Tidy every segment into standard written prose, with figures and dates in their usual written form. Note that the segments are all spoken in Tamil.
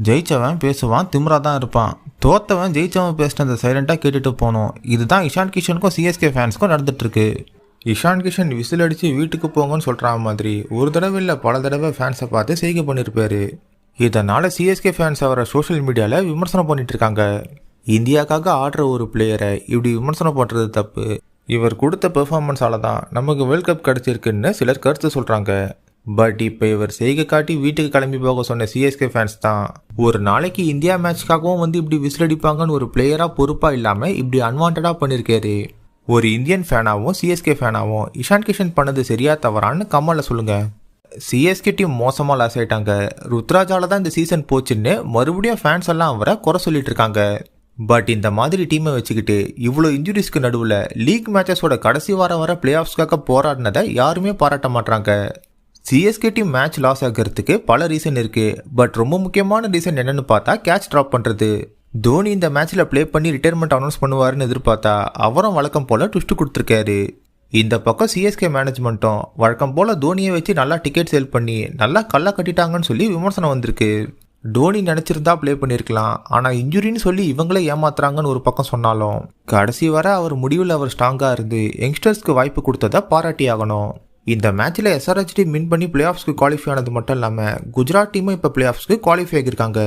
ஜெயிச்சவன் பேசுவான், திமிரா தான் இருப்பான். தோத்தவன் ஜெயிச்சவன் பேசினதை சைலண்டாக கேட்டுட்டு போனோம். இதுதான் இஷான் கிஷனுக்கும் சிஎஸ்கே ஃபேன்ஸ்க்கும் நடந்துட்டுருக்கு. இஷான் கிஷன் விசில் அடித்து வீட்டுக்கு போங்கன்னு சொல்கிற மாதிரி ஒரு தடவை இல்லை பல தடவை ஃபேன்ஸை பார்த்து செய்கை பண்ணியிருப்பாரு. இதனால் சிஎஸ்கே ஃபேன்ஸ் அவரை சோஷியல் மீடியாவில் விமர்சனம் பண்ணிட்டு இருக்காங்க. இந்தியாவுக்காக ஆடுற ஒரு பிளேயரை இப்படி விமர்சனம் பண்ணுறது தப்பு. இவர் கொடுத்த பெர்ஃபார்மன்ஸால தான் நமக்கு வேர்ல்ட் கப் கிடச்சிருக்குன்னு சிலர் கருத்து சொல்கிறாங்க. பட் இப்போ இவர் செய்கை காட்டி வீட்டுக்கு கிளம்பி போக சொன்ன சிஎஸ்கே ஃபேன்ஸ் தான் ஒரு நாளைக்கு இந்தியா மேட்ச்க்காகவும் வந்து இப்படி விசில் அடிப்பாங்கன்னு ஒரு பிளேயராக பொறுப்பாக இல்லாமல் இப்படி அன்வான்டாக பண்ணியிருக்காரு. ஒரு இந்தியன் ஃபேனாகவும் சிஎஸ்கே ஃபேனாகவும் இஷான் கிஷன் பண்ணது சரியா தவறான்னு கமெண்ட்ல சொல்லுங்கள். சிஎஸ்கே டீம் மோசமாக லாஸ் ஆகிட்டாங்க. ருத்ராஜால தான் இந்த சீசன் போச்சுன்னு மறுபடியும் ஃபேன்ஸ் எல்லாம் அவரை குறை சொல்லிட்டு இருக்காங்க. பட் இந்த மாதிரி டீமை வச்சுக்கிட்டு இவ்வளோ இன்ஜுரிஸ்க்கு நடுவில் லீக் மேட்சஸோட கடைசி வாரம் வர பிளே ஆஃப்ஸ்க்காக போராடினதை யாருமே பாராட்ட மாட்டாங்க. சிஎஸ்கே டீம் மேட்ச் லாஸ் ஆகிறதுக்கு பல ரீசன் இருக்குது. பட் ரொம்ப முக்கியமான ரீசன் என்னன்னு பார்த்தா கேட்ச் ட்ராப் பண்ணுறது. தோனி இந்த மேட்ச்சில் ப்ளே பண்ணி ரிட்டையர்மெண்ட் அனௌன்ஸ் பண்ணுவாருன்னு எதிர்பார்த்தா அவரும் வழக்கம் போல் ட்விஸ்ட் கொடுத்துருக்காரு. இந்த பக்கம் சிஎஸ்கே மேனேஜ்மெண்ட்டும் வழக்கம் போல் தோனியை வச்சு நல்லா டிக்கெட் சேல் பண்ணி நல்லா கல்லை கட்டிட்டாங்கன்னு சொல்லி விமர்சனம் வந்திருக்கு. தோனி நினச்சிருந்தா ப்ளே பண்ணியிருக்கலாம், ஆனால் இன்ஜுரின்னு சொல்லி இவங்களே ஏமாத்துறாங்கன்னு ஒரு பக்கம் சொன்னாலும் கடைசி வர அவர் முடிவில் அவர் ஸ்ட்ராங்காக இருந்து யங்ஸ்டர்ஸ்க்கு வாய்ப்பு கொடுத்ததை பாராட்டி ஆகணும். இந்த மேட்ச்சில் எஸ்ஆர்ஹெச் டீம் வின் பண்ணி பிளே ஆஃப்ஸ்க்கு குவாலிஃபை ஆனது மட்டும் இல்லாமல் குஜராத் டீமும் இப்போ பிளே ஆஃப்ஸ்க்கு குவாலிஃபை ஆகியிருக்காங்க.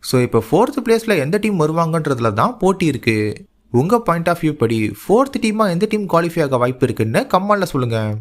ஸோ இப்போ 4th பிளேஸில் எந்த டீம் வருவாங்கன்றதுல தான் போட்டி இருக்குது. உங்கள் பாயிண்ட் ஆஃப் வியூ படி 4th டீமாக எந்த டீம் குவாலிஃபை ஆக வாய்ப்பு இருக்குன்னு கமெண்ட்ல சொல்லுங்கள்.